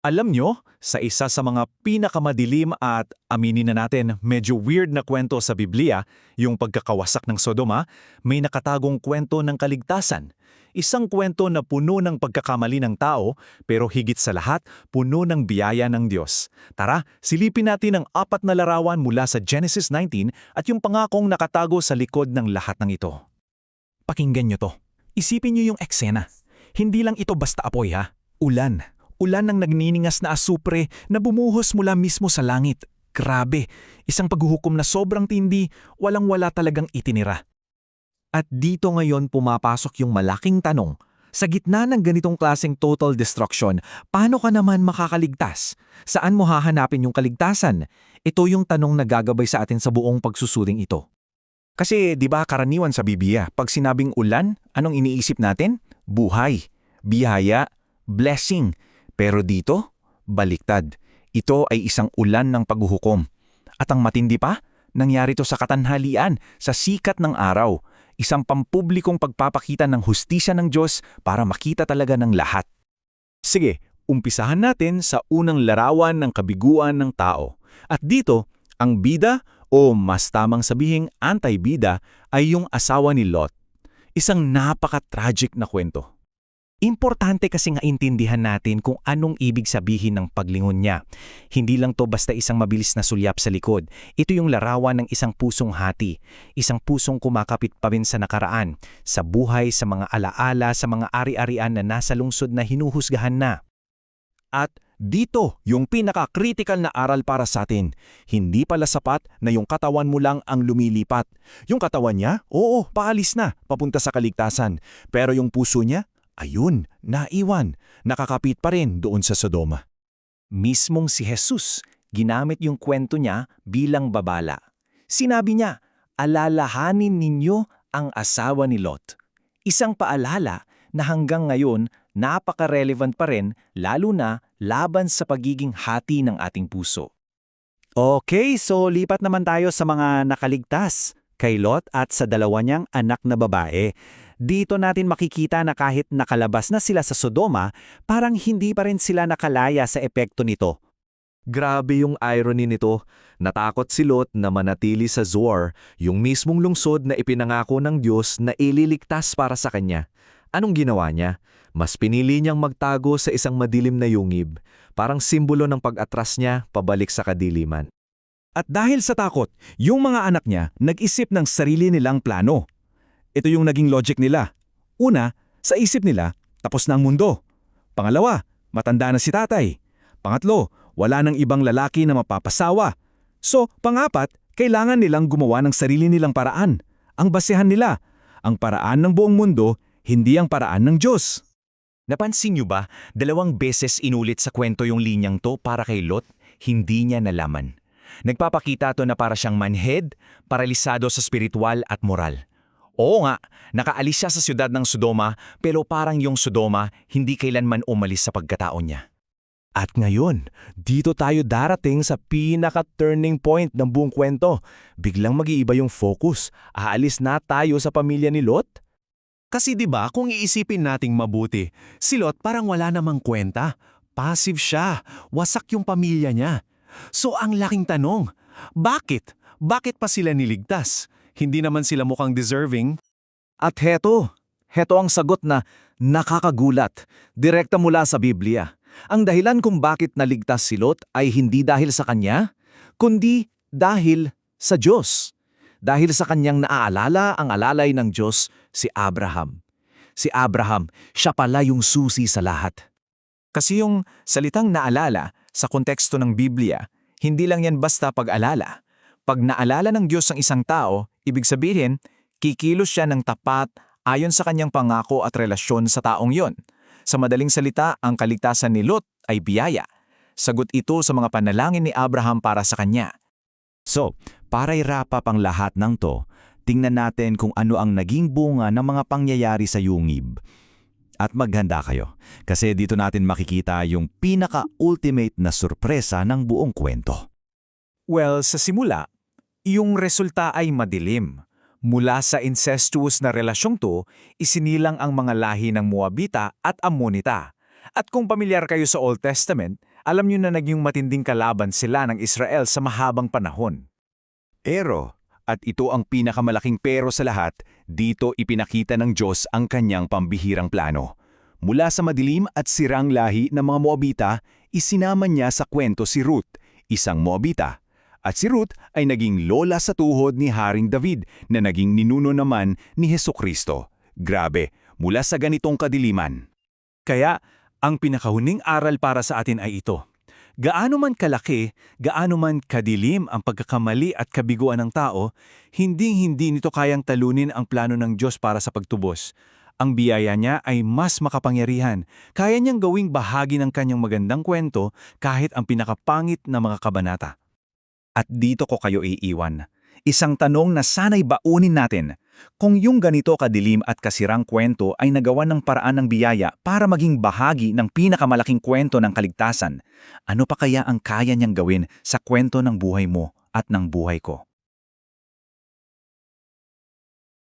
Alam nyo, sa isa sa mga pinakamadilim at aminin na natin medyo weird na kwento sa Biblia, yung pagkakawasak ng Sodoma, may nakatagong kwento ng kaligtasan. Isang kwento na puno ng pagkakamali ng tao, pero higit sa lahat, puno ng biyaya ng Diyos. Tara, silipin natin ang 4 na larawan mula sa Genesis 19 at yung pangakong nakatago sa likod ng lahat ng ito. Pakinggan nyo to. Isipin nyo yung eksena. Hindi lang ito basta apoy ha. Ulan. Ulan ng nagniningas na asupre na bumuhos mula mismo sa langit. Grabe, isang paghuhukom na sobrang tindi, walang-wala talagang itinira. At dito ngayon pumapasok yung malaking tanong. Sa gitna ng ganitong klaseng total destruction, paano ka naman makakaligtas? Saan mo hahanapin yung kaligtasan? Ito yung tanong na gagabay sa atin sa buong pagsusuling ito. Kasi di ba karaniwan sa Biblia, pag sinabing ulan, anong iniisip natin? Buhay, biyaya, blessing. Pero dito, baliktad. Ito ay isang ulan ng paghuhukom. At ang matindi pa, nangyari to sa katanghalian, sa sikat ng araw. Isang pampublikong pagpapakita ng hustisya ng Diyos para makita talaga ng lahat. Sige, umpisahan natin sa unang larawan ng kabiguan ng tao. At dito, ang bida o mas tamang sabihing anti-bida ay yung asawa ni Lot. Isang napaka-tragic na kwento. Importante kasing intindihan natin kung anong ibig sabihin ng paglingon niya. Hindi lang to basta isang mabilis na sulyap sa likod. Ito yung larawan ng isang pusong hati. Isang pusong kumakapit pa rin sa nakaraan, sa buhay, sa mga alaala, sa mga ari-arian na nasa lungsod na hinuhusgahan na. At dito, yung pinaka-critical na aral para sa atin. Hindi pala sapat na yung katawan mo lang ang lumilipat. Yung katawan niya, oo, paalis na, papunta sa kaligtasan. Pero yung puso niya, ayun, naiwan, nakakapit pa rin doon sa Sodoma. Mismong si Jesus, ginamit yung kwento niya bilang babala. Sinabi niya, alalahanin ninyo ang asawa ni Lot. Isang paalala na hanggang ngayon napaka-relevant pa rin lalo na laban sa pagiging hati ng ating puso. Okay, so lipat naman tayo sa mga nakaligtas, kay Lot at sa dalawa niyang anak na babae. Dito natin makikita na kahit nakalabas na sila sa Sodoma, parang hindi pa rin sila nakalaya sa epekto nito. Grabe yung irony nito. Natakot si Lot na manatili sa Zoar, yung mismong lungsod na ipinangako ng Diyos na ililigtas para sa kanya. Anong ginawa niya? Mas pinili niyang magtago sa isang madilim na yungib, parang simbolo ng pag-atras niya pabalik sa kadiliman. At dahil sa takot, yung mga anak niya nag-isip ng sarili nilang plano. Ito yung naging logic nila. Una, sa isip nila, tapos na ang mundo. Pangalawa, matanda na si tatay. Pangatlo, wala nang ibang lalaki na mapapasawa. So, pangapat, kailangan nilang gumawa ng sarili nilang paraan. Ang basehan nila, ang paraan ng buong mundo, hindi ang paraan ng Diyos. Napansin niyo ba, 2 beses inulit sa kwento yung linyang to para kay Lot, hindi niya nalaman. Nagpapakita to na para siyang manhid, paralisado sa spiritual at moral. Oo nga, nakaalis siya sa siyudad ng Sodoma pero parang yung Sodoma hindi kailanman umalis sa pagkatao niya. At ngayon, dito tayo darating sa pinaka-turning point ng buong kwento. Biglang mag-iiba yung focus. Aalis na tayo sa pamilya ni Lot? Kasi 'di ba kung iisipin nating mabuti, si Lot parang wala namang kwenta. Passive siya, wasak yung pamilya niya. So ang laking tanong, bakit? Bakit pa sila niligtas? Hindi naman sila mukhang deserving. At heto ang sagot na nakakagulat, direkta mula sa Biblia. Ang dahilan kung bakit naligtas si Lot ay hindi dahil sa kanya, kundi dahil sa Diyos. Dahil sa kanyang naaalala ang alalay ng Diyos, si Abraham. Si Abraham, siya pala yung susi sa lahat. Kasi yung salitang naalala sa konteksto ng Biblia, hindi lang yan basta pag-alala. Pag naalala ng Diyos ang isang tao, ibig sabihin, kikilos siya ng tapat ayon sa kanyang pangako at relasyon sa taong yon. Sa madaling salita, ang kaligtasan ni Lot ay biyaya. Sagot ito sa mga panalangin ni Abraham para sa kanya. So, para i-wrap up ang lahat ng to, tingnan natin kung ano ang naging bunga ng mga pangyayari sa yungib. At maghanda kayo, kasi dito natin makikita yung pinaka-ultimate na sorpresa ng buong kwento. Well, sa simula, yung resulta ay madilim. Mula sa incestuous na relasyong to, isinilang ang mga lahi ng Moabita at Ammonita. At kung pamilyar kayo sa Old Testament, Alam niyo na naging matinding kalaban sila ng Israel sa mahabang panahon. At ito ang pinakamalaking pero sa lahat, dito ipinakita ng Diyos ang kanyang pambihirang plano. Mula sa madilim at sirang lahi ng mga Moabita, isinama niya sa kwento si Ruth, isang Moabita. At si Ruth ay naging lola sa tuhod ni Haring David na naging ninuno naman ni Hesukristo. Grabe, mula sa ganitong kadiliman. Kaya, ang pinakahuling aral para sa atin ay ito. Gaano man kalaki, gaano man kadilim ang pagkakamali at kabiguan ng tao, hindi nito kayang talunin ang plano ng Diyos para sa pagtubos. Ang biyaya niya ay mas makapangyarihan. Kaya niyang gawing bahagi ng kanyang magandang kwento kahit ang pinakapangit na mga kabanata. At dito ko kayo iiwan. Isang tanong na sana'y baunin natin. Kung yung ganito kadilim at kasirang kwento ay nagawa ng paraan ng biyaya para maging bahagi ng pinakamalaking kwento ng kaligtasan, ano pa kaya ang kaya niyang gawin sa kwento ng buhay mo at ng buhay ko?